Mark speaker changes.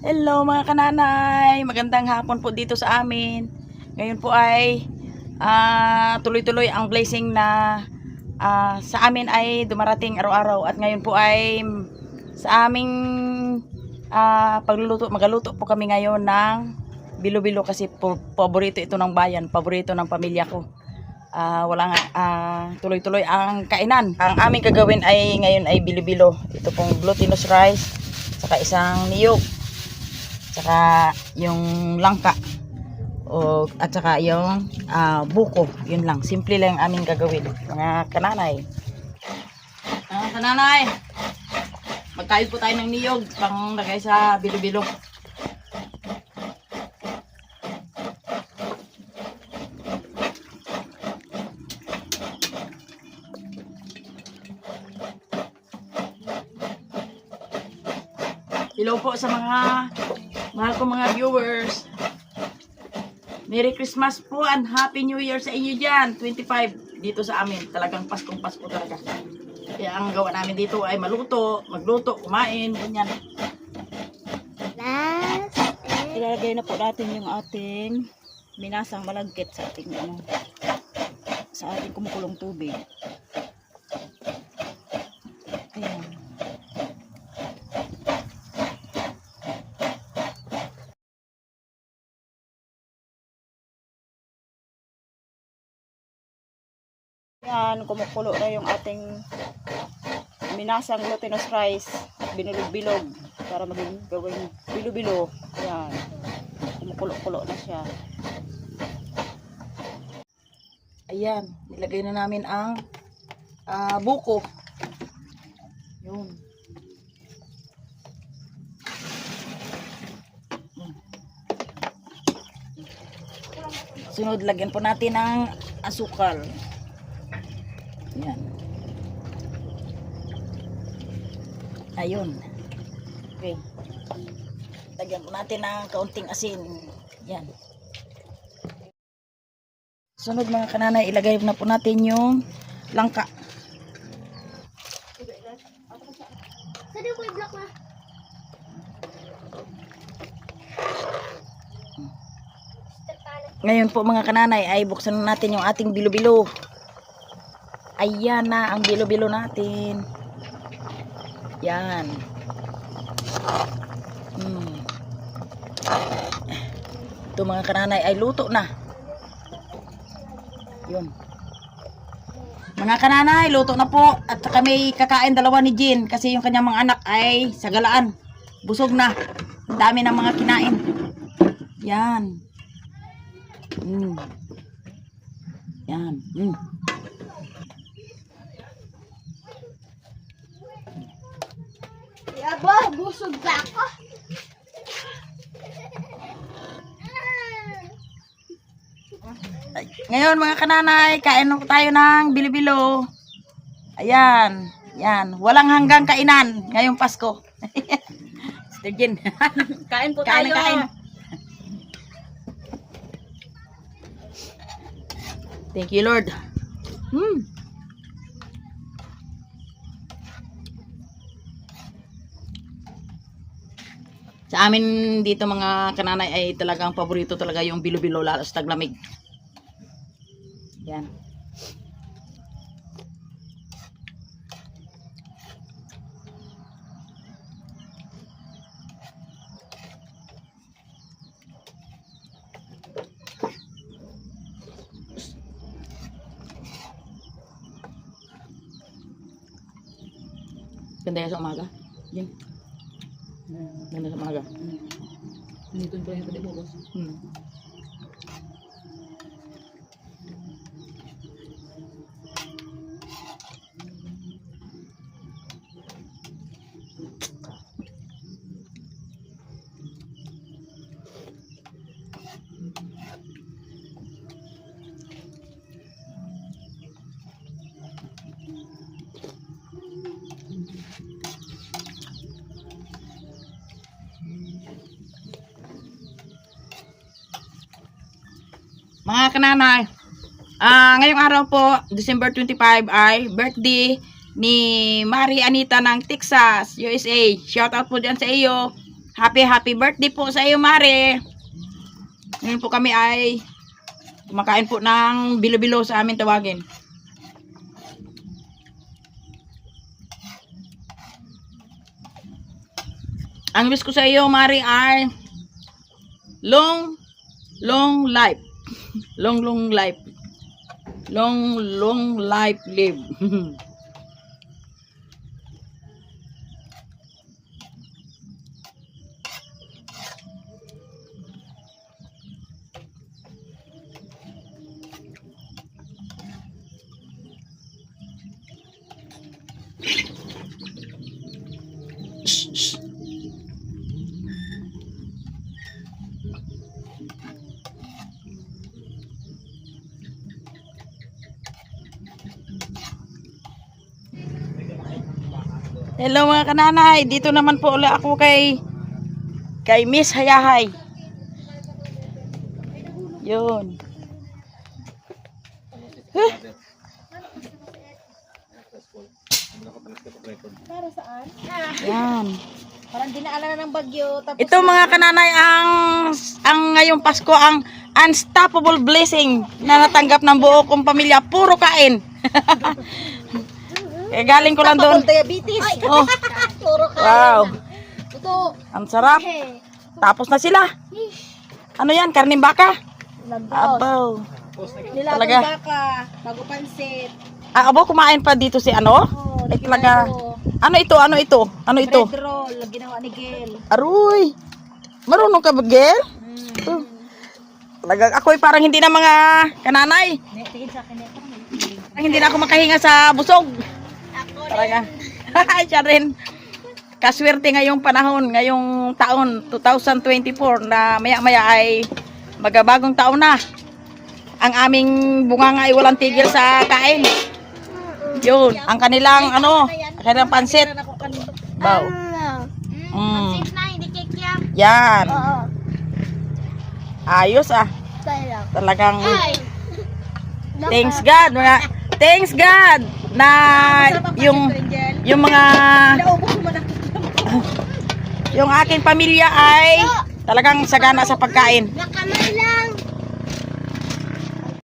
Speaker 1: Hello mga kananay, magandang hapon po dito sa amin. Ngayon po ay tuloy-tuloy ang blessing na sa amin ay dumarating araw-araw. At ngayon po ay sa aming magaluto po kami ngayon ng bilo-bilo kasi paborito ito ng bayan, paborito ng pamilya ko. Tuloy-tuloy ang kainan. Ang aming gagawin ay ngayon ay bilo-bilo. Ito pong glutinous rice, saka isang niyog, saka yung langka at saka yung buko. Yun lang, simple lang aming gagawin mga kananay. Kananay, magkayod po tayo ng niyog pang lagay sa bilo-bilo. Hello po sa mahal ko mga viewers. Merry Christmas po and Happy New Year sa inyo dyan. 25 dito sa amin. Talagang Paskong Pasko talaga. Kaya ang gawa namin dito ay magluto, kumain, ganyan.
Speaker 2: Ilalagay na po natin yung ating minasang malagkit sa ating sa ating kumukulong tubig. Ayan. Yan, kumukulo na yung ating minasang glutinous rice at binulog-bilog para maging gawing bilo-bilo. Yan, kumukulo-kulo na siya.
Speaker 1: Ayan, nilagay na namin ang buko. Yun. Sunod, lagyan po natin ng asukal. Yan. Ayun. Okay. Lagyan po natin ng kaunting asin. Yan. Sunod mga kananay, ilagay na po natin yung langka. Ngayon po mga kananay ay buksan natin yung ating bilo-bilo. Ayan na ang bilo-bilo natin. Yan. Ito mga kananay ay luto na. Yun. Mga kananay, luto na po. At kami kakain dalawa ni Jean kasi yung kanyang mga anak ay sa galaan. Busog na. Ang dami ng mga kinain. Yan. Yan.
Speaker 3: Aba, busog ba ako?
Speaker 1: Ngayon mga kananay, kain tayo ng bilo-bilo. Ayan. Yan. Walang hanggang kainan ngayong Pasko. Sister Jen.
Speaker 2: Kain po
Speaker 1: Kain
Speaker 2: tayo.
Speaker 1: na kain. Thank you, Lord. Sa amin dito mga kananay ay talagang paborito talaga yung bilo-bilo lalo sa taglamig. Yan. Ganda yan sa umaga. Yan. Ganda sa umaga.
Speaker 2: Dito pa yung pwede
Speaker 1: Mga kananay, ngayong araw po, December 25 ay birthday ni Mari Anita ng Texas, USA. Shout out po dyan sa iyo. Happy birthday po sa iyo, Mare. Ngayon po kami ay kumakain po ng bilo-bilo sa amin tawagin. Ang wish ko sa iyo, Mare, ay long life. Long life. Long life live. Hello mga kananay, dito naman po ulit ako kay Miss Hayahay. Yun. Huh?
Speaker 2: Para saan?
Speaker 1: Yan.
Speaker 2: Parang dinaanan na ng bagyo. Tapos
Speaker 1: Ito mga kananay ang ngayong Pasko ang unstoppable blessing na natanggap ng buo kong pamilya, puro kain. Galing ko lang doon.
Speaker 2: diabetes.
Speaker 1: Oh,
Speaker 2: Puro ka.
Speaker 1: wow.
Speaker 2: Ito.
Speaker 1: Ang sarap. Tapos na sila. Ano yan? Karning baka?
Speaker 2: Lagos.
Speaker 1: Abaw.
Speaker 2: Nilagang
Speaker 1: Talaga.
Speaker 2: baka. Bago pansit.
Speaker 1: Abo, kumain pa dito si ano?
Speaker 2: Oh,
Speaker 1: Ay, talaga. Ano ito? Ano ito? Ano ito?
Speaker 2: Bread roll. Ginawa ni Gel.
Speaker 1: Aruy. Marunong ka ba, girl? Talaga, ako'y parang hindi na mga kananay.
Speaker 2: Tingin sa akin ito.
Speaker 1: Parang hindi na ako makahinga sa busog. Talaga. Siya rin. Kaswerte ngayong panahon, ngayong taon 2024 na maya-maya ay magabagong taon na. Ang aming bunganga ay walang tigil sa kain. Yun, ang kanilang kanilang pansit. Wow. Mm.
Speaker 3: Na, hindi cake yan.
Speaker 1: Yan.
Speaker 3: Oo.
Speaker 1: Ayos ah.
Speaker 3: Sayang.
Speaker 1: Talagang
Speaker 3: Ay!
Speaker 1: thanks God. Thanks God na yung mga
Speaker 2: Naubos mo na.
Speaker 1: yung aking pamilya ay talagang sagana sa pagkain.
Speaker 3: Nakamay!